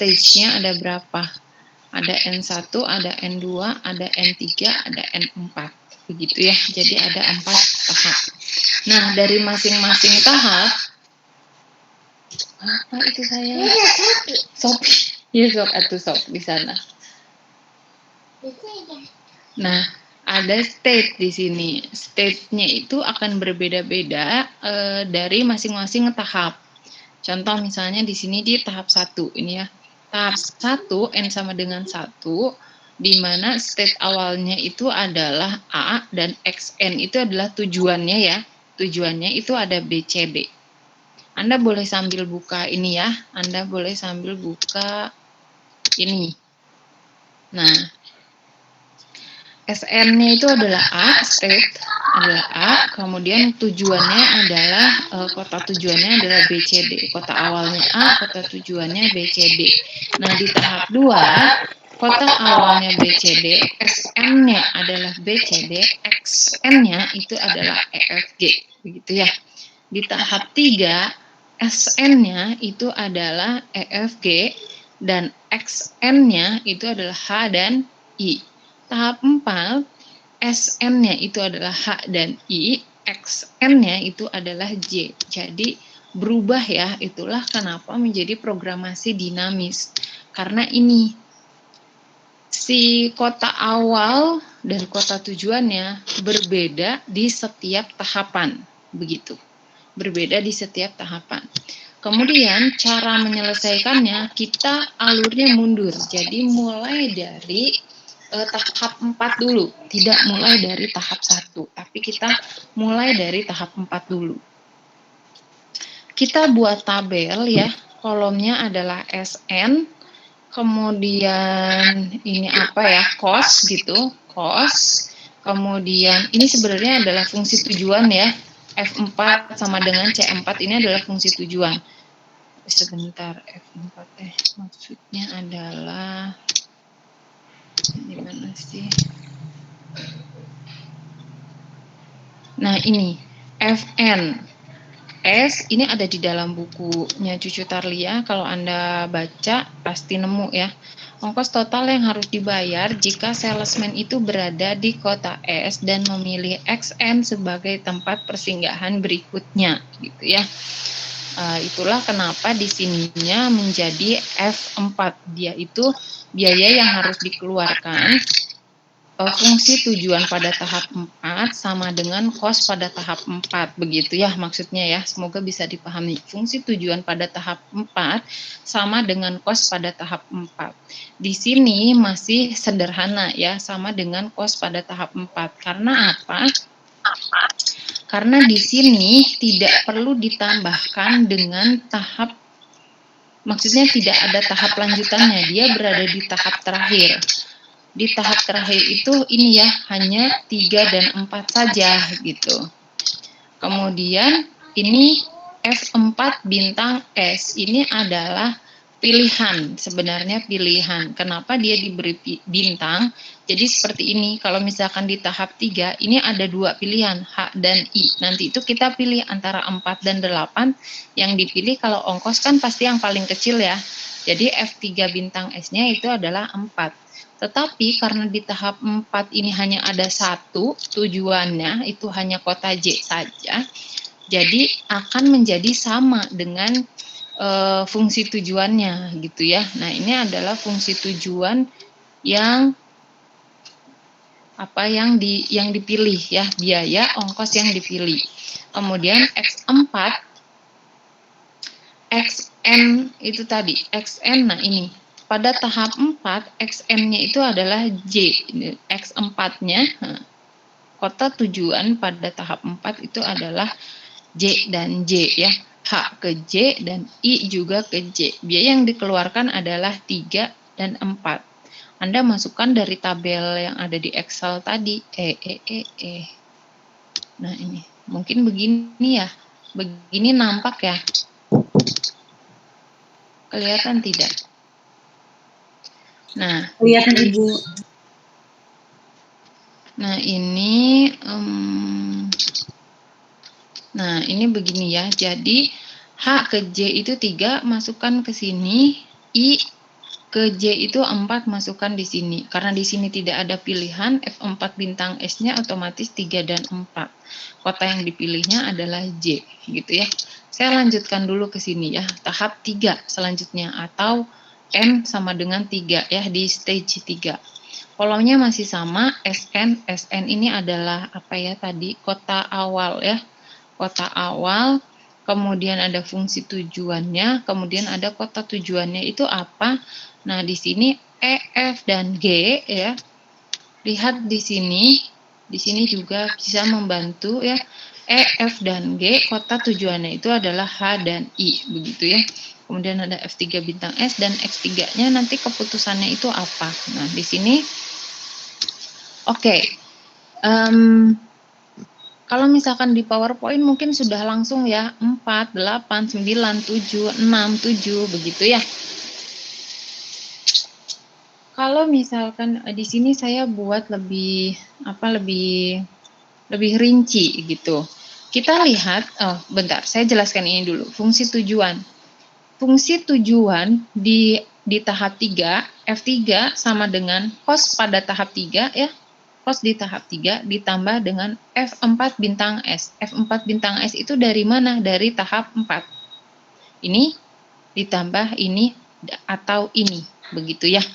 stage-nya ada berapa? Ada N1, ada N2, ada N3, ada N4. Begitu ya, jadi ada 4 tahap. Nah, dari masing-masing tahap, apa itu saya? Sop. Ya, sop atau sop di sana. Nah, ada state di sini. State-nya itu akan berbeda-beda dari masing-masing tahap. Contoh misalnya di sini di tahap 1 ini ya. Tahap 1 N sama dengan 1, di mana state awalnya itu adalah A dan XN itu adalah tujuannya ya. Tujuannya itu ada B, C, D. Anda boleh sambil buka ini ya. Anda boleh sambil buka ini. Nah, SN-nya itu adalah A, state adalah A, kemudian tujuannya adalah kota tujuannya adalah B, C, D. Kota awalnya A, kota tujuannya B, C, D. Nah, di tahap 2, kota awalnya B, C, D, SN-nya adalah B, C, D, XN-nya itu adalah E, F, G. Begitu ya. Di tahap 3, SN-nya itu adalah E, F, G, dan XN-nya itu adalah H dan I. Tahap 4, SN-nya itu adalah H dan I, XN-nya itu adalah J. Jadi berubah ya, itulah kenapa menjadi programasi dinamis. Karena ini, si kota awal dan kota tujuannya berbeda di setiap tahapan. Begitu, berbeda di setiap tahapan. Kemudian cara menyelesaikannya, kita alurnya mundur. Jadi mulai dari tahap 4 dulu, tidak mulai dari tahap 1, tapi kita mulai dari tahap 4 dulu. Kita buat tabel ya, kolomnya adalah SN, kemudian ini apa ya, cost gitu, cost, kemudian ini sebenarnya adalah fungsi tujuan ya, F4 sama dengan C4 ini adalah fungsi tujuan. Sebentar, F4 maksudnya adalah gimana sih? Nah, ini FN S ini ada di dalam bukunya Cucu Tarlia. Kalau Anda baca pasti nemu ya. Ongkos total yang harus dibayar jika salesman itu berada di kota S dan memilih XN sebagai tempat persinggahan berikutnya, gitu ya. Itulah kenapa di sininya menjadi F4. Dia itu biaya yang harus dikeluarkan. Fungsi tujuan pada tahap 4 sama dengan kos pada tahap 4, begitu ya maksudnya ya, semoga bisa dipahami. Fungsi tujuan pada tahap 4 sama dengan kos pada tahap 4. Di sini masih sederhana ya, sama dengan kos pada tahap 4. Karena apa? Karena di sini tidak perlu ditambahkan dengan tahap, maksudnya tidak ada tahap lanjutannya, dia berada di tahap terakhir. Di tahap terakhir itu ini ya, hanya 3 dan 4 saja gitu. Kemudian ini F4 bintang S ini adalah pilihan, sebenarnya pilihan. Kenapa dia diberi bintang? Jadi seperti ini, kalau misalkan di tahap 3 ini ada 2 pilihan, H dan I. Nanti itu kita pilih antara 4 dan 8, yang dipilih kalau ongkos kan pasti yang paling kecil ya. Jadi F3 bintang S-nya itu adalah 4. Tetapi karena di tahap 4 ini hanya ada 1, tujuannya itu hanya kota J saja, jadi akan menjadi sama dengan fungsi tujuannya gitu ya. Nah, ini adalah fungsi tujuan yang yang dipilih ya, biaya ongkos yang dipilih. Kemudian X4 XN itu tadi, XN, nah ini pada tahap 4, XN-nya itu adalah J. X4-nya, kota tujuan pada tahap 4 itu adalah J dan J ya. H ke J dan I juga ke J. Biaya yang dikeluarkan adalah 3 dan 4. Anda masukkan dari tabel yang ada di Excel tadi. Nah ini, mungkin begini ya. Begini nampak ya. Kelihatan tidak? Nah, kelihatan Ibu. Nah ini, begini ya. Jadi H ke J itu 3, masukkan ke sini. I ke J itu 4 masukkan di sini. Karena di sini tidak ada pilihan, F4 bintang S-nya otomatis 3 dan 4. Kota yang dipilihnya adalah J, gitu ya. Saya lanjutkan dulu ke sini ya, tahap 3 selanjutnya, atau N sama dengan 3 ya, di stage 3. Kolomnya masih sama, SN. SN ini adalah apa ya tadi, kota awal ya. Kota awal, kemudian ada fungsi tujuannya, kemudian ada kota tujuannya itu apa. Nah, di sini E, F, dan G ya. Lihat di sini juga bisa membantu ya. E, F, dan G, kota tujuannya itu adalah H dan I, begitu ya. Kemudian ada F3 bintang S dan X3-nya nanti keputusannya itu apa. Nah, di sini oke. Kalau misalkan di PowerPoint mungkin sudah langsung ya 4, 8, 9, 7, 6, 7 begitu ya. Kalau misalkan di sini saya buat lebih lebih rinci gitu. Kita lihat, bentar, saya jelaskan ini dulu. Fungsi tujuan. Fungsi tujuan di tahap 3, F3 sama dengan cos pada tahap 3 ya. Cos di tahap 3 ditambah dengan F4 bintang S. F4 bintang S itu dari mana? Dari tahap 4. Ini ditambah ini atau ini, begitu ya.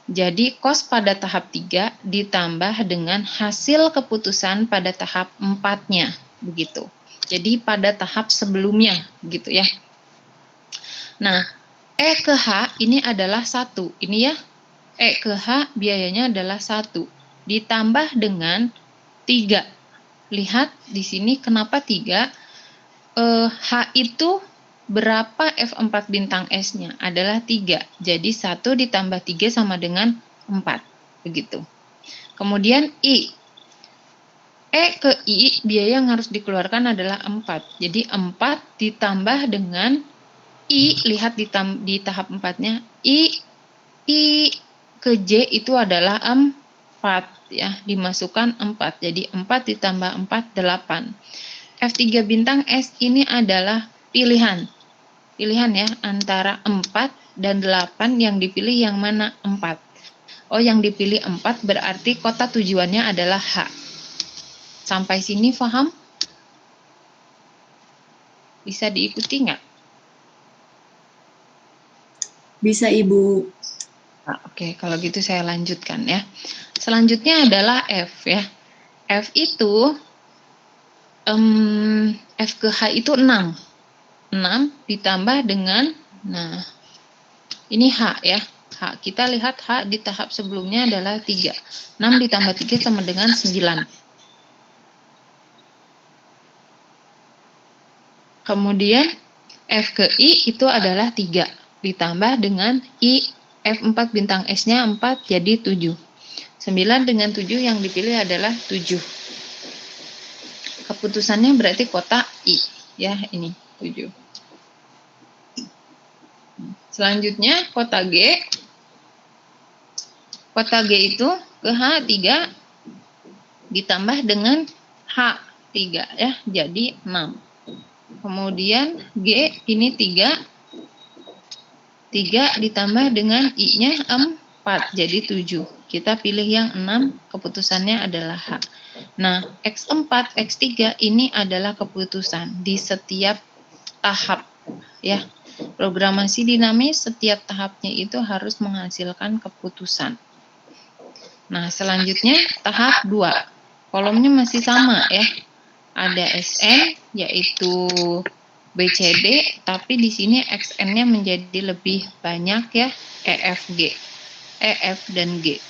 Jadi cos pada tahap 3 ditambah dengan hasil keputusan pada tahap 4-nya, begitu. Jadi pada tahap sebelumnya, gitu ya. Nah, E ke H ini adalah 1. Ini ya, E ke H biayanya adalah 1. Ditambah dengan 3. Lihat di sini kenapa 3? H itu berapa F4 bintang S-nya? Adalah 3. Jadi 1 ditambah 3 sama dengan 4. Begitu. Kemudian I. E ke I, biaya yang harus dikeluarkan adalah 4. Jadi 4 ditambah dengan I, lihat di tahap 4-nya. I ke J itu adalah 4 ya, dimasukkan 4. Jadi 4 ditambah 4, 8. F3 bintang S ini adalah pilihan ya, antara 4 dan 8 yang dipilih yang mana? 4. Oh, yang dipilih 4 berarti kota tujuannya adalah H. Sampai sini paham? Bisa diikuti nggak? Bisa, Ibu. Oke, kalau gitu saya lanjutkan ya. Selanjutnya adalah F ya. F itu F ke H itu 6. 6 ditambah dengan, nah ini H ya. H, kita lihat H di tahap sebelumnya adalah 3. 6 ditambah 3 sama dengan 9. Kemudian F ke I itu adalah 3. Ditambah dengan I, F4 bintang S-nya 4 jadi 7. 9 dengan 7 yang dipilih adalah 7. Keputusannya berarti kota I ya, ini 7. Selanjutnya kota G. Kota G itu ke H3 ditambah dengan H3 ya, jadi 6. Kemudian G ini 3 ditambah dengan I-nya 4 jadi 7. Kita pilih yang 6, keputusannya adalah H. Nah, X4, X3 ini adalah keputusan di setiap tahap ya. Programasi dinamis setiap tahapnya itu harus menghasilkan keputusan. Nah, selanjutnya tahap 2. Kolomnya masih sama ya. Ada SN yaitu BCD, tapi di sini XN-nya menjadi lebih banyak ya, EFG. EF dan G.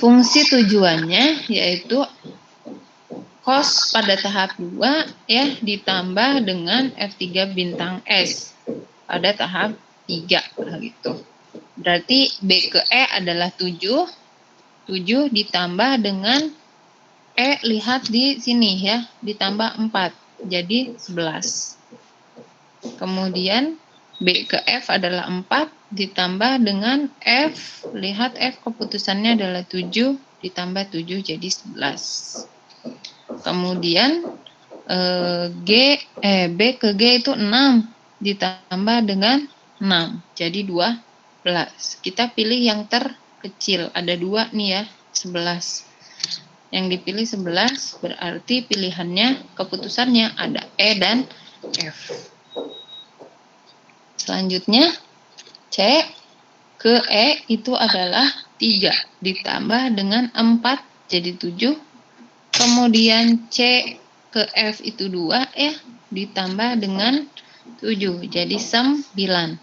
Fungsi tujuannya yaitu cos pada tahap 2 ya ditambah dengan F3 bintang S pada tahap 3 gitu. Berarti B ke E adalah 7. 7 ditambah dengan E, lihat di sini ya, ditambah 4 jadi 11. Kemudian B ke F adalah 4 ditambah dengan F, lihat F keputusannya adalah 7 ditambah 7 jadi 11. Kemudian B ke G itu 6 ditambah dengan 6 jadi 12. Kita pilih yang terkecil, ada 2 nih ya, 11. Yang dipilih 11 berarti pilihannya, keputusannya ada E dan F. Selanjutnya C ke E itu adalah 3 ditambah dengan 4 jadi 7. Kemudian C ke F itu 2 ya ditambah dengan 7 jadi 9.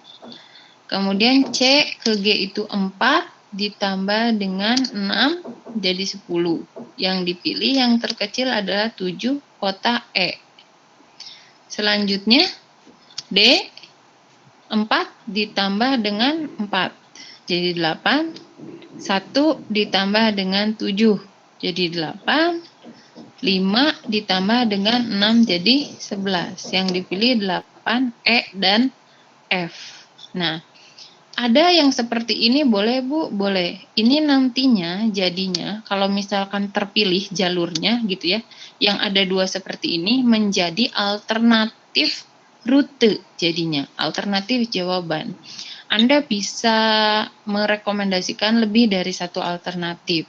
Kemudian C ke G itu 4 ditambah dengan 6 jadi 10. Yang dipilih yang terkecil adalah 7 kota E. Selanjutnya D 4 ditambah dengan 4 jadi 8. 1 ditambah dengan 7 jadi 8. 5 ditambah dengan 6 jadi 11. Yang dipilih 8 E dan F. Nah, ada yang seperti ini boleh Bu? Boleh. Ini nantinya jadinya kalau misalkan terpilih jalurnya gitu ya, yang ada 2 seperti ini menjadi alternatif rute jadinya, alternatif jawaban. Anda bisa merekomendasikan lebih dari 1 alternatif.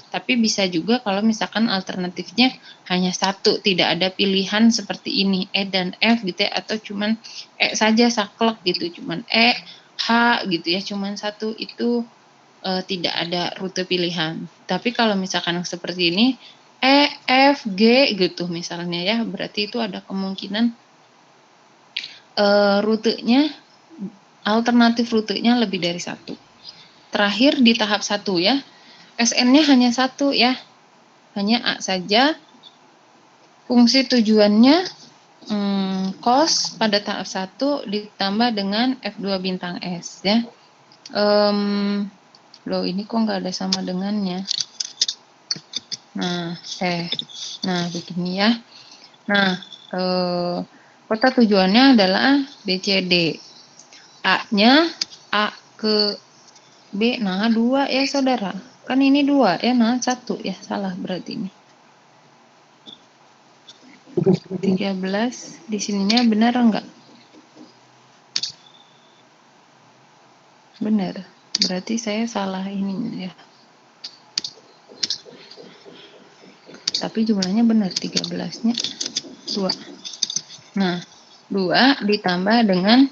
Tapi bisa juga kalau misalkan alternatifnya hanya 1, tidak ada pilihan seperti ini, E dan F gitu ya, atau cuman E saja saklek gitu, cuman E, H gitu ya, cuman 1 itu tidak ada rute pilihan. Tapi kalau misalkan seperti ini, E, F, G gitu misalnya ya, berarti itu ada kemungkinan rutenya, alternatif rutenya lebih dari 1. Terakhir di tahap 1 ya, SN-nya hanya 1 ya, hanya A saja. Fungsi tujuannya cos pada tahap 1 ditambah dengan F2 bintang S ya. Loh ini kok nggak ada sama dengannya. Nah, begini ya. Nah, kota tujuannya adalah BCD. A-nya A ke B, nah 2 ya saudara. Kan ini 2 ya, nah 1 ya, salah berarti ini. 13 di sininya benar enggak? Benar. Berarti saya salah ini ya. Tapi jumlahnya benar, 13-nya 2. Nah, 2 ditambah dengan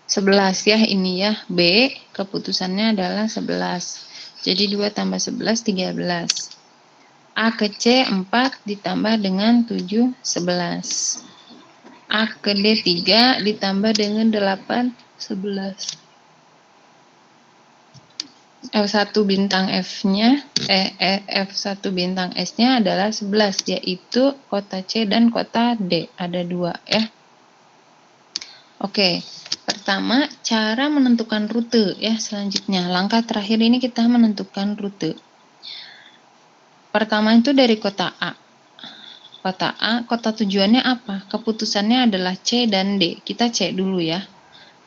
11 ya ini ya. B keputusannya adalah 11. Jadi 2 tambah 11, 13. A ke C 4 ditambah dengan 7, 11. A ke D 3 ditambah dengan 8, 11. F1 bintang F-nya, F1 bintang S-nya adalah 11, yaitu kota C dan kota D. Ada 2 ya. Oke, pertama cara menentukan rute ya. Selanjutnya, langkah terakhir ini kita menentukan rute. Pertama itu dari kota A. Kota A, kota tujuannya apa? Keputusannya adalah C dan D. Kita cek dulu ya.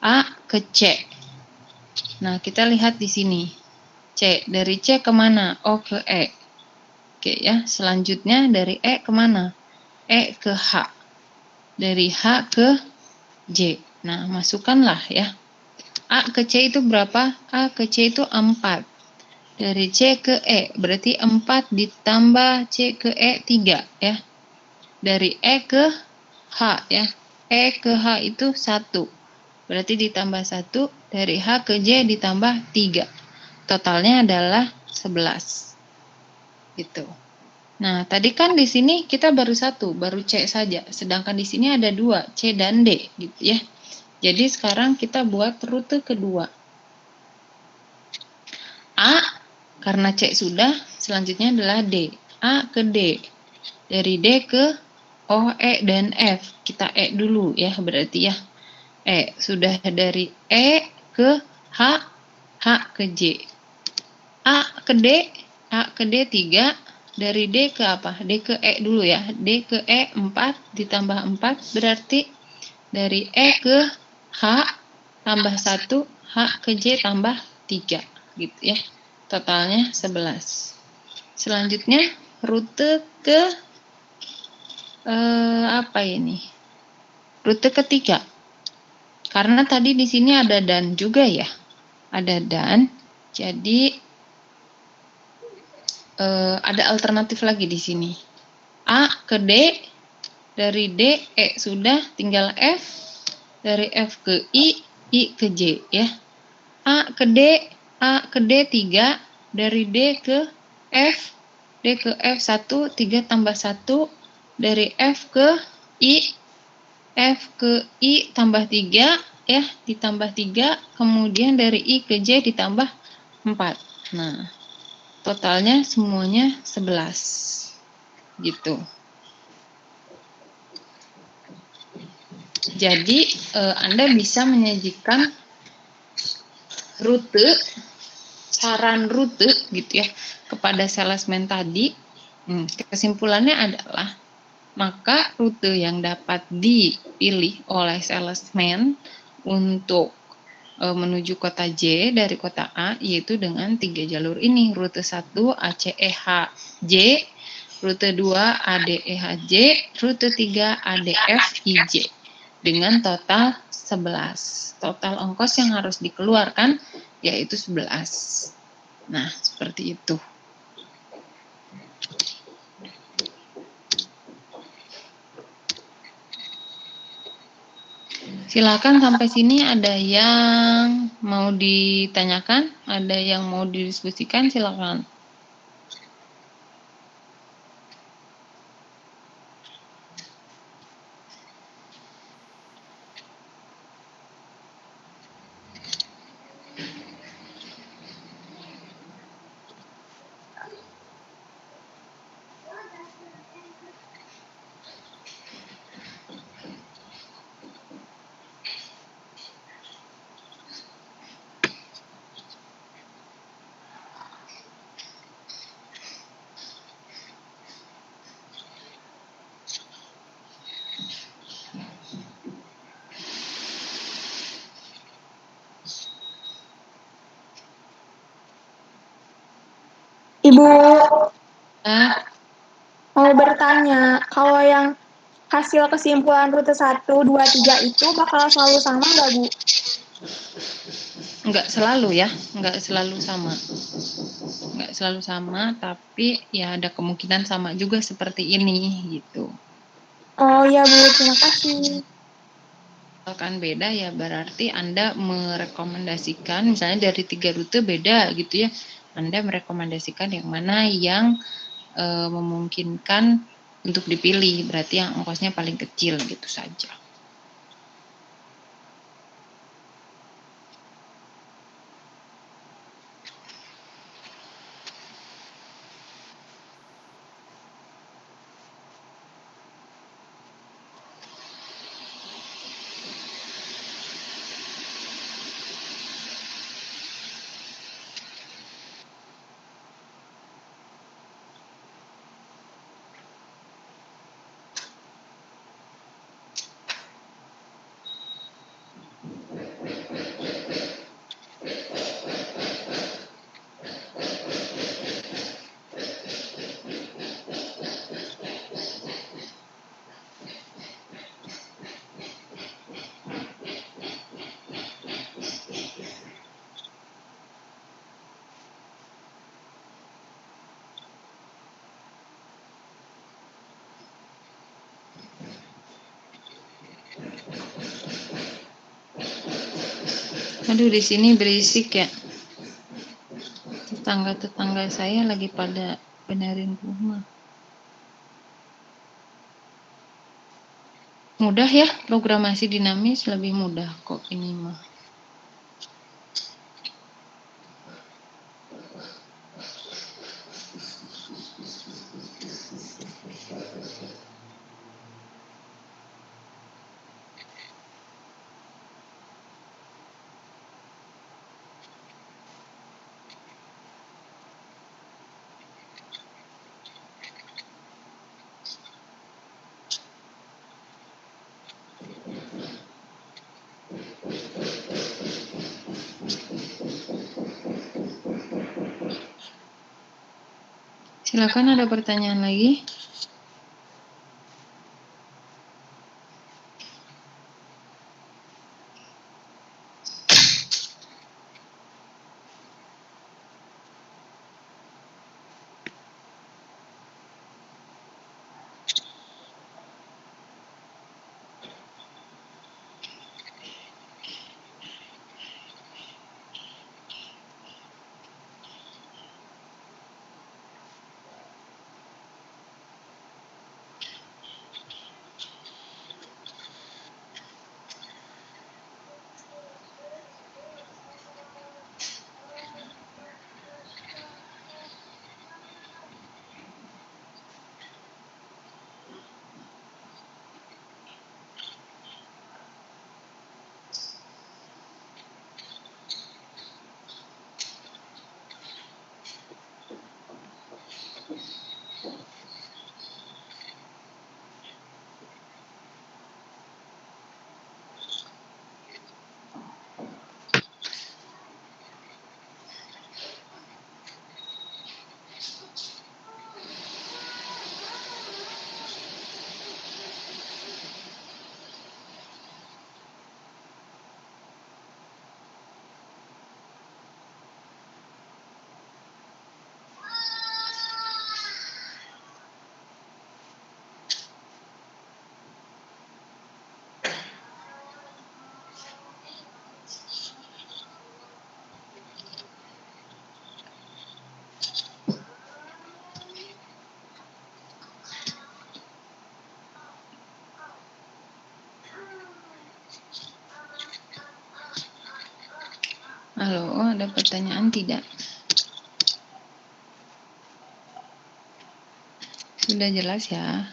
A ke C. Nah, kita lihat di sini. C, dari C kemana? O ke E. Oke ya, selanjutnya dari E kemana? E ke H. Dari H ke J. Nah, masukkanlah ya. A ke C itu berapa? A ke C itu 4. Dari C ke E, berarti 4 ditambah C ke E 3 ya. Dari E ke H ya. E ke H itu 1. Berarti ditambah 1. Dari H ke J ditambah 3. Totalnya adalah 11. Gitu. Nah, tadi kan di sini kita baru 1, baru C saja. Sedangkan di sini ada 2, C dan D gitu ya. Jadi sekarang kita buat rute kedua. A, karena C sudah, selanjutnya adalah D. A ke D. Dari D ke O, E, dan F. Kita E dulu ya, berarti ya. E, sudah dari E ke H, H ke J. A ke D, A ke D 3. Dari D ke apa? D ke E dulu ya. D ke E 4 ditambah 4, berarti dari E ke H tambah 1, H ke J tambah 3 gitu ya. Totalnya 11. Selanjutnya rute ke Apa ini? Rute ketiga. Karena tadi di sini ada dan juga ya. Ada dan. Jadi ada alternatif lagi di sini. A ke D, dari D sudah, tinggal F, dari F ke I ke J ya. A ke D 3, dari D ke F, D ke F 1, 3 tambah 1, dari F ke I tambah 3 ya, ditambah 3, kemudian dari I ke J ditambah 4. Nah, totalnya semuanya 11 gitu. Jadi Anda bisa menyajikan saran rute gitu ya kepada salesman tadi. Kesimpulannya adalah maka rute yang dapat dipilih oleh salesman untuk menuju kota J dari kota A yaitu dengan 3 jalur ini. Rute 1 ACEHJ, rute 2 ADEHJ, rute 3 ADFIJ dengan total 11. Total ongkos yang harus dikeluarkan yaitu 11. Nah, seperti itu. Silakan sampai sini ada yang mau ditanyakan, ada yang mau didiskusikan, silakan. Ibu mau bertanya, kalau yang hasil kesimpulan rute 1, 2, 3 itu bakal selalu sama nggak, Bu? Enggak selalu ya, enggak selalu sama. Enggak selalu sama, tapi ya ada kemungkinan sama juga seperti ini gitu. Oh iya, Bu, terima kasih. Akan beda ya berarti Anda merekomendasikan misalnya dari 3 rute beda gitu ya. Anda merekomendasikan yang mana yang memungkinkan untuk dipilih, berarti yang ongkosnya paling kecil gitu saja. Aduh, di sini berisik ya. Tetangga-tetangga saya lagi pada benerin rumah. Mudah ya, programasi dinamis lebih mudah kok ini mah. Silakan ada pertanyaan lagi. Halo, ada pertanyaan tidak? Sudah jelas ya?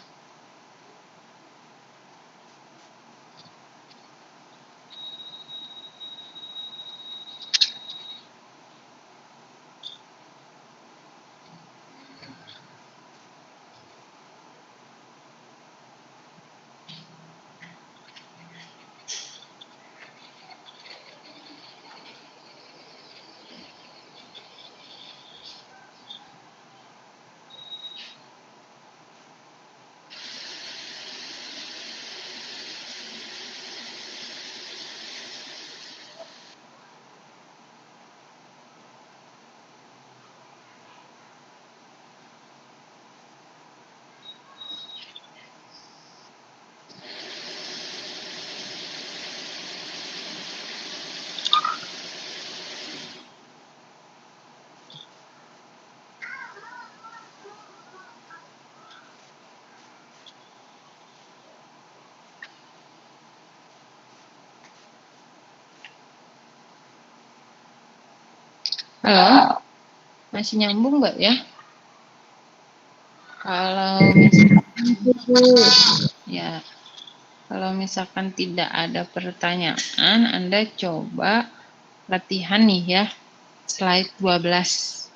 Halo, masih nyambung Mbak ya? Kalau ya, kalau misalkan tidak ada pertanyaan, Anda coba latihan nih ya, slide 12.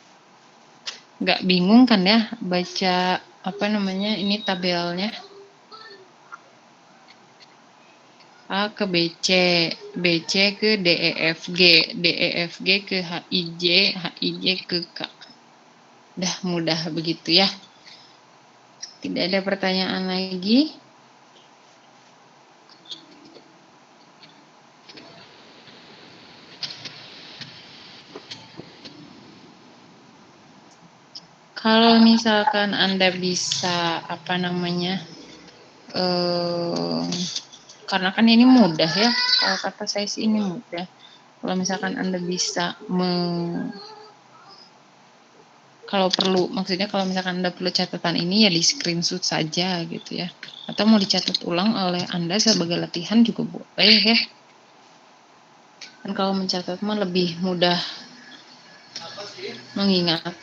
Nggak bingung kan ya baca apa namanya ini tabelnya? A ke BC, BC ke DEFG, DEFG ke HIJ, HIJ ke K. Dah mudah begitu ya. Tidak ada pertanyaan lagi. Kalau misalkan Anda bisa apa namanya, karena kan ini mudah ya, kalau kata saya sih ini mudah. Kalau misalkan Anda bisa kalau perlu, maksudnya kalau misalkan Anda perlu catatan ini ya di screenshot saja gitu ya. Atau mau dicatat ulang oleh Anda sebagai latihan juga boleh ya. Dan kalau mencatat mah lebih mudah mengingat.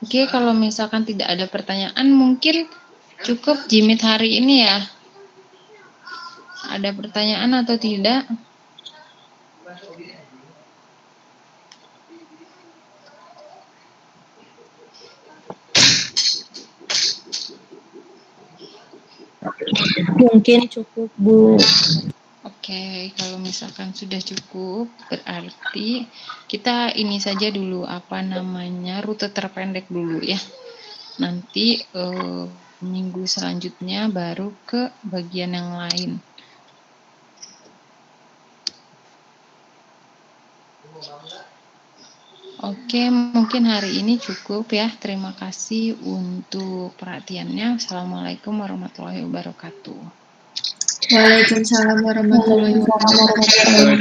Oke, kalau misalkan tidak ada pertanyaan mungkin cukup Jimit hari ini ya. Ada pertanyaan atau tidak? Mungkin cukup, Bu. Oke, kalau misalkan sudah cukup, berarti kita ini saja dulu apa namanya rute terpendek dulu ya. Nanti minggu selanjutnya baru ke bagian yang lain. Oke, mungkin hari ini cukup ya. Terima kasih untuk perhatiannya. Assalamualaikum warahmatullahi wabarakatuh. Waalaikumsalam warahmatullahi wabarakatuh.